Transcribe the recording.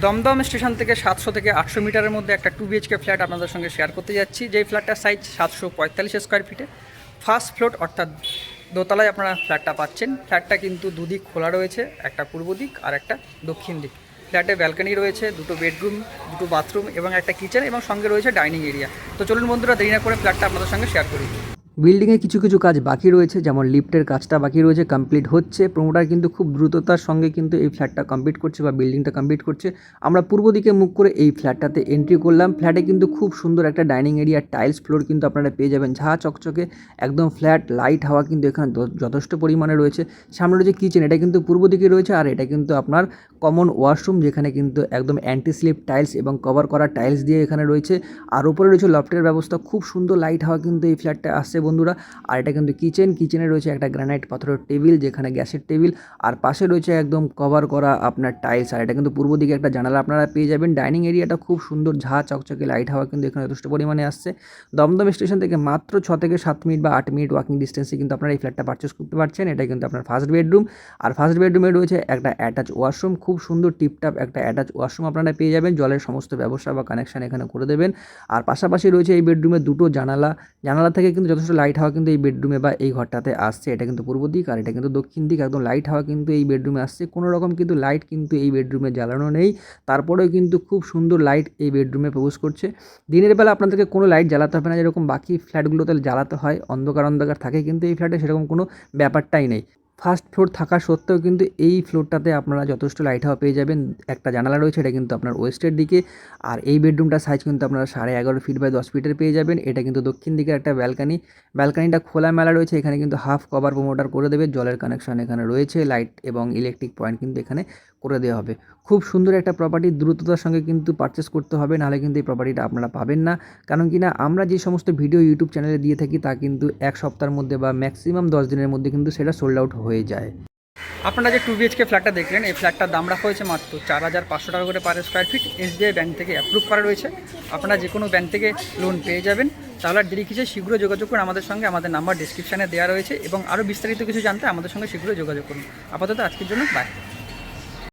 Dumdum station থেকে 700 থেকে 800 মিটারের মধ্যে একটা 2 BHK ফ্ল্যাট আপনাদের সঙ্গে শেয়ার করতে যাচ্ছি, যেই ফ্ল্যাটটার সাইজ 745 স্কোয়ার ফিটে, ফার্স্ট ফ্লোর অর্থাৎ দোতলায় আপনারা ফ্ল্যাটটা পাচ্ছেন। ফ্ল্যাটটা কিন্তু দুদিক খোলা রয়েছে, একটা পূর্ব দিক আর একটা দক্ষিণ দিক। ফ্ল্যাটে ব্যালকনি রয়েছে, দুটো বেডরুম, দুটো বাথরুম এবং একটা কিচেন এবং সঙ্গে রয়েছে ডাইনিং এরিয়া। তো চলুন বন্ধুরা, দেরি না করে ফ্ল্যাটটা আপনাদের সঙ্গে শেয়ার করি। বিল্ডিংয়ে কিছু কিছু কাজ বাকি রয়েছে, যেমন লিফটের কাজটা বাকি রয়েছে, কমপ্লিট হচ্ছে। প্রমোটার কিন্তু খুব দ্রুততার সঙ্গে কিন্তু এই ফ্ল্যাটটা কমপ্লিট করছে বা বিল্ডিংটা কমপ্লিট করছে। আমরা পূর্ব দিকে মুখ করে এই ফ্ল্যাটটাতে এন্ট্রি করলাম। ফ্ল্যাটে কিন্তু খুব সুন্দর একটা ডাইনিং এরিয়া, টাইলস ফ্লোর কিন্তু আপনারা পেয়ে যাবেন, ঝাঁ চকচকে একদম ফ্ল্যাট। লাইট হাওয়া কিন্তু এখানে যথেষ্ট পরিমাণে রয়েছে। সামনে রয়েছে কিচেন, এটা কিন্তু পূর্ব দিকে রয়েছে, আর এটা কিন্তু আপনার কমন ওয়াশরুম, যেখানে কিন্তু একদম অ্যান্টি স্লিপ টাইলস এবং কভার করা টাইলস দিয়ে এখানে রয়েছে। আর উপরে রয়েছে লফটের ব্যবস্থা, খুব সুন্দর লাইট হাওয়া কিন্তু এই ফ্ল্যাটটা আসছে বন্ধুরা। আর এটা কিন্তু কিচেনে রয়েছে একটা গ্রানাইট পাথরের টেবিল, যেখানে গ্যাসের টেবিল, আর পাশে রয়েছে একদম কভার করা আপনার টাইলস। আর এটা কিন্তু পূর্ব দিকে একটা জানালা আপনারা পেয়ে যাবেন। ডাইনিং এরিয়াটা খুব সুন্দর, ঝাঁ চকচকে লাইট হাওয়া কিন্তু এখানে যথেষ্ট পরিমাণে আসছে। দমদম স্টেশন থেকে মাত্র 6 থেকে 7 মিনিট বা 8 মিনিট ওয়াকিং ডিস্টেন্সে কিন্তু আপনারা এই ফ্ল্যাটটা পারচেস করতে পারছেন। এটা কিন্তু আপনার ফার্স্ট বেডরুম, আর ফার্স্ট বেডরুমে রয়েছে একটা অ্যাটাচ ওয়াশরুম, খুব সুন্দর টিপটাপ একটা অ্যাটাচ ওয়াশরুম আপনারা পেয়ে যাবেন। জলের সমস্ত ব্যবস্থা বা কানেকশন এখানে করে দেবেন। আর পাশাপাশি রয়েছে এই বেডরুমে দুটো জানালা থেকে কিন্তু যথেষ্ট লাইট হাওয়া কিন্তু এই বেডরুমে বা এই ঘরটাতে আসছে। এটা কিন্তু পূর্ব দিক আর এটা কিন্তু দক্ষিণ দিক, একদম লাইট হাওয়া কিন্তু এই বেডরুমে আসছে। কোনো রকম কিন্তু লাইট কিন্তু এই বেডরুমে জ্বালানো নেই, তারপরেও কিন্তু খুব সুন্দর লাইট এই বেডরুমে প্রবেশ করছে। দিনের বেলা আপনাদেরকে কোনো লাইট জ্বালাতে হবে না, যেরকম বাকি ফ্ল্যাটগুলোতে জ্বালাতে হয়, অন্ধকার থাকে, কিন্তু এই ফ্ল্যাটে সেরকম কোনো ব্যাপারটাই নেই। ফার্স্ট ফ্লোর থাকা সত্ত্বেও কিন্তু এই ফ্লোরটাতে আপনারা যথেষ্ট লাইট হাওয়া পেয়ে যাবেন। একটা জানালা রয়েছে, এটা কিন্তু আপনার ওয়েস্টের দিকে। আর এই বেডরুমটার সাইজ কিন্তু আপনারা 11.5 ফিট বাই 10 ফিটের পেয়ে যাবেন। এটা কিন্তু দক্ষিণ দিকের একটা ব্যালকানিটা খোলামেলা রয়েছে। এখানে কিন্তু হাফ কভার প্রমোটার করে দেবে, জলের কানেকশন এখানে রয়েছে, লাইট এবং ইলেকট্রিক পয়েন্ট কিন্তু এখানে করে দেওয়া হবে। খুব সুন্দর একটা প্রপার্টি, দ্রুততার সঙ্গে কিন্তু পারচেস করতে হবে, নাহলে কিন্তু এই প্রপার্টিটা আপনারা পাবেন না। কারণ কি না, আমরা যে সমস্ত ভিডিও ইউটিউব চ্যানেলে দিয়ে থাকি তা কিন্তু এক সপ্তাহের মধ্যে বা ম্যাক্সিমাম 10 দিনের মধ্যে কিন্তু সেটা সোল্ড আউট হয়ে যায়। আপনারা যে 2 BHK ফ্ল্যাটটা দেখলেন, এই ফ্ল্যাটটার দাম রাখা হয়েছে মাত্র 4,500 টাকা করে per square feet. SBI bank থেকে অ্যাপ্রুভ করা রয়েছে। আপনারা যে কোনো ব্যাংক থেকে লোন পেয়ে যাবেন। তাহলে আর দেরি কিছু, শীঘ্র যোগাযোগ করুন আমাদের সঙ্গে। আমাদের নাম্বার ডিসক্রিপশানে দেওয়া রয়েছে এবং আরও বিস্তারিত কিছু জানতে আমাদের সঙ্গে শীঘ্র যোগাযোগ করুন। আপাতত আজকের জন্য বাই।